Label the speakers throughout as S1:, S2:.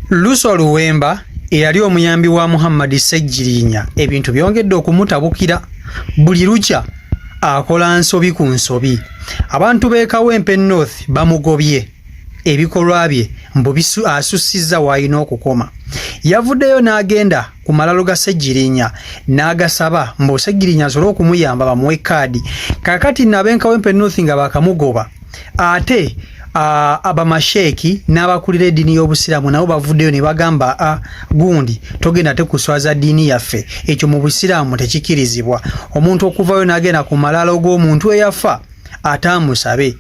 S1: Luso Luwemba eyali omuyambi wa Muhammad Ssejjirinya ebintu byongedde okumutabukira buli lukya akola nsobi ku nsobi. Abantu b'e Kawempe North bamugobye ebikolwa bye mbubisu asussizza wayina okukoma. Yavuddeyo n'agenda ku malalo ga Ssejjirinya n'agasaba mbu Ssejjirinya asobole okumuyamba bamuwe kaadi. Kakati n'ab'e Kawempe North nga bakamugoba ate abamasheki n'abakulira eddiini y'obusiraamu nabo bavuddeyo ne bagamba gundi togenda tekuswaza ddiini yaffe, ekyo mu busiraamu tekikirizibwa. Omuntu okuvayo n'agenda ku malalo g'omuntu eyafa ataamusabe.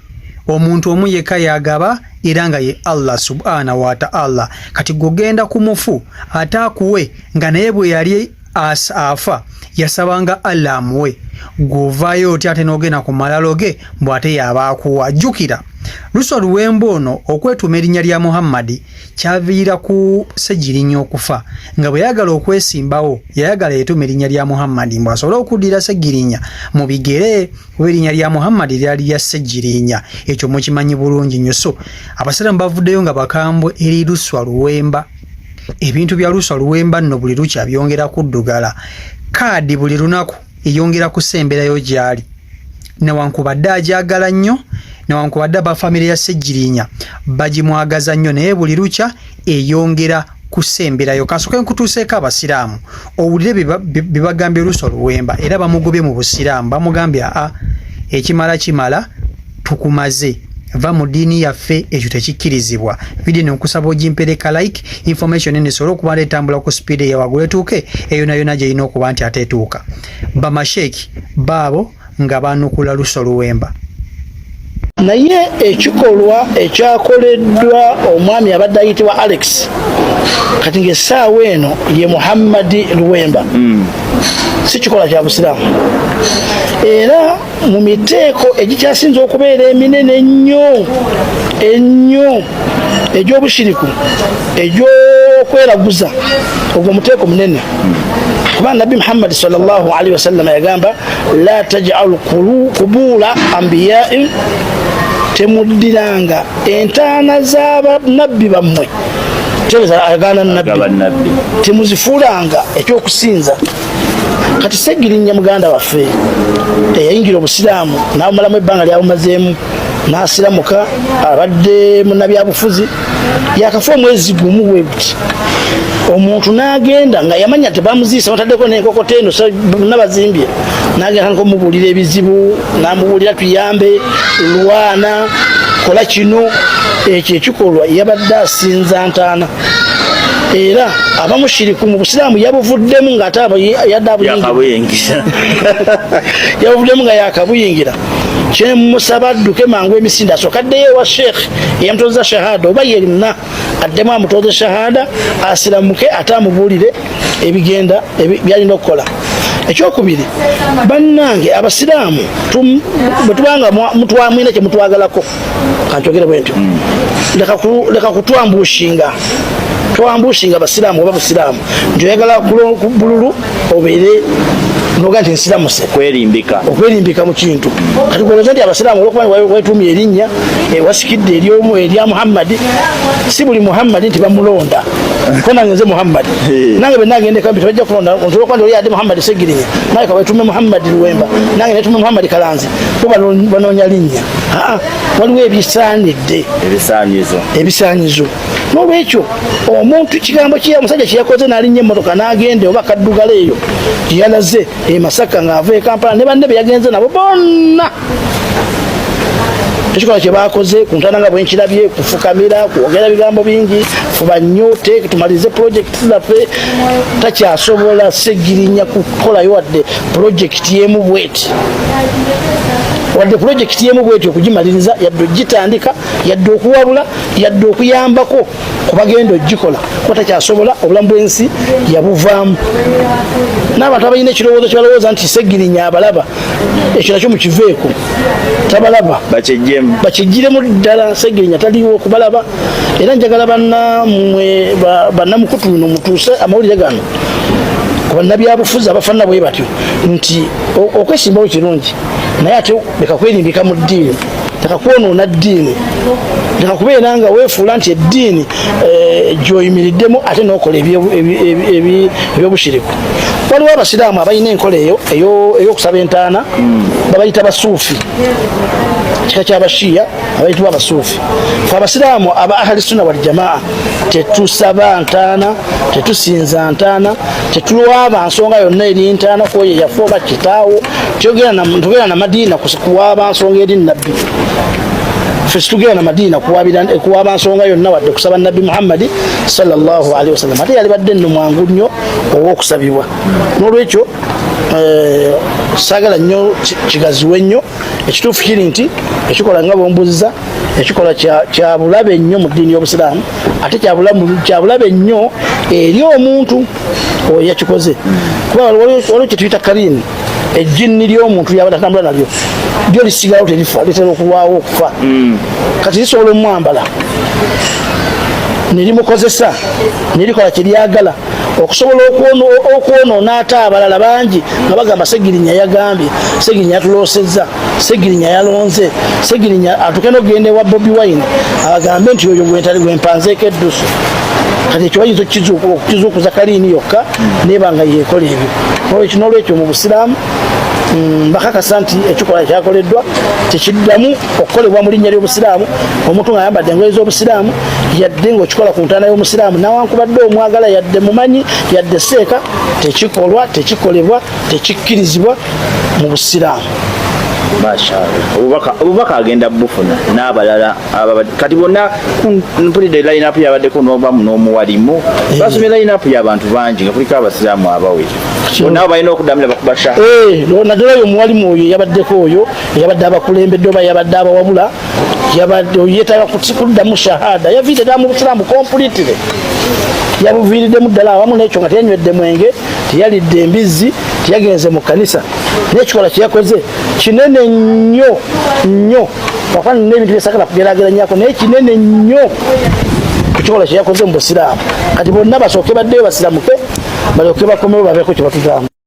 S1: Omuntu omu yekka yagaba era nga ye Allah subhanahu wa ta'ala. Kati gogenda ku mufu ataakuwe nga naye bwe yali afa yasabanga Allah amuwe, govayo oti ate n'ogenda ku malalo ge mbw ate yaba akuwa. Jjukira Luso Luwemba ono okwetuma erinnya lya Muhammad kyaviira ku Ssejjirinya okufa, nga bwe yagala okwesimbawo yayagala yetume erinnya lya Muhammad mbw asobole okuddira Ssejjirinya mu bigere erinnya lya Muhammad lyali lya Ssejjirinya. Ekyo mukimanyi bulungi nnyo. So abasiraamu bavuddeyo nga bakambwe eri Luso Luwemba. Ebintu bya Luso Luwemba nno buli lukya byongera kuddugala. Kaadi buli lunaku eyongera kusemberayo gyali. Newankubadde agyagala nnyo, newankubadde abafamire ya Ssejjirinya bagimwagaza nnyo, naye buli lukya eyongera kusemberayo. Kasooke nkutuuseeko abasiraamu owulire bibagambye Luso Luwemba era bamugobye mu busiraamu. Bamugambye ekimala kimala tukumaze, va mu ddiini yaffe, ekyo tekikkirizibwa. Video nkusaba ogimpereka like information enesobola okuba etambula ku speed eyawagula etuuke eyo nayo gyeyina okuba nti ate etuuka. Bamasheki baabo nga banukula Luso Luwemba.
S2: Naye ekikolwa ekyakoleddwa omwami abadde ayitibwa Alex kati ng'essaawa eno ye Muhammad Luwemba si kikola kya busiraamu, era mu miteeko egikyasinza okubeera eminene ennyo egy'obushiriku egy'okweraguza, ogwo muteeko munene. Kuba Nabbi Muhammad sallallahu alaihi wasallam yagamba la taj'alu qubula anbiya'i, temuddiranga entaana z'abannabbi bammwe agana nabbi, temuzifuulanga ekyokusinza. Kati Ssejjirinya muganda waffe eyayingira obusiraamu n'amalamu ebbanga lyabumazeemu n'asiramuka, abadde munnabyabufuzi, yakafa omwezi gumu bwe buti omuntu n'agenda nga yamanya tebamuziisa bataddeko n'enkokoteeno nabazimbye, n'agenda nk'omubuulira ebizibu, n'amubuulira tuyambe, lwana, kola kino. Ekyo ekikolwa yabadde asinza ntaana, era abamushiriku mu busiraamu yabuvuddemu ng'ate yadde abuyingira yabuvuddemu nga yakabuyingira. Kyemusaba adduke mangu emisinde asooka addeyo ewa sheekh eyamutoza shahada, oba yenna addemu amutoze shahada, asiramuke ate amubuulire ebigenda byalina okukola. Ekyokubiri, bannange abasiraamu bwe tubanga mwina kye mutwagalako, kankyogere bwe ntyo, leka kutwambushinga. Twambushinga abasiraamu oba busiraamu nti oyagala bululu obeere noga nti nsiramuse, okwerimbika mu kintu. Kati kuloza nti abasiraamu olwokuba wetumye erinnya wasikidde erya Muhammad, si buli Muhammad nti bamulonda. Ko nange nze Muhammad, nange bwe nagende kambi tebajja kulonda olwokuba nti oli yadde Muhammad Ssejjirinya, naye kawetume Muhammad Luwemba, nange netume Muhammad Kalanzi, bo banoonya linnya. Waliwo ebisaanidde, ebisaanyizo. N'olwekyo omuntu kigambo omusajja kyeyakoze n'alinnya emmotoka n'agende oba kaddugala eyo gyeyalaze Masaka ng'ava e Kampala ne banne be yagenze nabo bonna, ekikola kye baakoze ku ntaana nga bwe nkirabye, kufukamira, kwogera bigambo bingi, fuba nnyo tumalize pulojekiti zaffe. Takyasobola Ssejjirinya kukolayo wadde pulojekiti y'emu bweti, wadde pulojekiti y'emu bweti okugimaliriza, yadde ogitandika, yadde okuwabula, yadde okuyambako ku bagenda ogikola, kuba takyasobola. Obulamu bw'ensi yabuvaamu. N'abantu abalina ekirowoozo kyebalowooza nti Ssejjirinya abalaba, ekyo nakyo mukiveeko, tabalaba, bakyejjiremu ddala. Ssejjirinya taliwo okubalaba. Era njagala bannamukutu no mutuuse amawulire gano ku bannabyabufuzi abafaanana bwe batyo nti okwesimbawo kirungi, naye ate leka kwerimbika mu ddiini, leka kwonoona ddiini. leka kubeera nga weefuula nti eddiini gy'oyimiriddemu ate n'okola ebyobushiriku. Waliwo abasiraamu abalina enkola ey'okusaba entaana babayita basuufi, kika ky'abashiya abayitibwa abasuufi. Fe abasiraamu aba ahali sunna wal jamaa tetusaba ntaana, tetusinza ntaana, tetulwaba nsonga yonna eri ntaana kwoyo yafa oba kitaawo, tugenda na Madiina kuwaaba nsonga eri nabbi. Ffe tugenda na Madiina kuwaaba nsonga yonna wadde kusaba Nabbi Muhammad sallallahu alaihi wasallam. Ate yali badde nno mwangu nnyo ow'okusabibwa. N'olwekyo saagala nnyo kigaziwe nnyo. Ekituufu kiri nti ekikola nga bombuziza ekikola kya bulabe nnyo mu ddiini y'Obusiraamu, ate kya bulabe nnyo eri omuntu oyo yakikoze. Kuba waliwo kye tuyita kaliini, ejjinni ly'omuntu lyaba tatambula nalyo lyo lisigalawo terifa, litera okulwawo okufa. Kati lisobola omwambala nelimukozesa nelikola kye lyagala okusobola okwonoona ate abalala bangi nga bagamba Segirinya yagambye, Segirinya yatuloosezza, Segirinya yalonze, Segirinya atugenda okugenda ewa Bobi Wine abagambe nti oyo gwempanzeeko eddusu. Kati ekyo bayinza okukizuukuza kaliini yokka neba nga yeekola ebyo. N'olwekyo mu Busiraamu bakakasa nti ekikola kyakoleddwa tekiddamu okukolebwa mu linnya ly'Obusiraamu. Omuntu ng'ayambadde engoye z'Obusiraamu yadde ng'okikola ku ntaana y'Omusiraamu nawankubadde omwagala yadde mumanyi yadde seeka, tekikolwa, tekikolebwa, tekikkirizibwa mu Busiraamu.
S3: Obubaka agenda bufuna n'abalala kati bonna mpulidde line-up yabaddeko n'obamu n'omuwalimu basomye line-up y'abantu bangi nga kuliko abasiraamu abawera bonna balina okuddamu bakubasha
S2: naddala oyo omuwalimu oyo yabaddeko oyo yabadde abakulembedde oba yabadde abawabula yeetaaga kuddamu shahada yaviire ddala mu Busiraamu completely yabuviiriddemu ddala awamu n'ekyo nga teyanywedde mwenge teyalidde embizzi teyagenze mu kkanisa n'ekikola kye yakoze kinene nnyo nnyo wafaana n'ebintu byesagala kugeraageranyako naye kinene nnyo ku kikola kye yakoze mu Busiraamu. Kati bonna basooke baddeyo basiramuke balyoke bakomewo babeeko kye batugamba.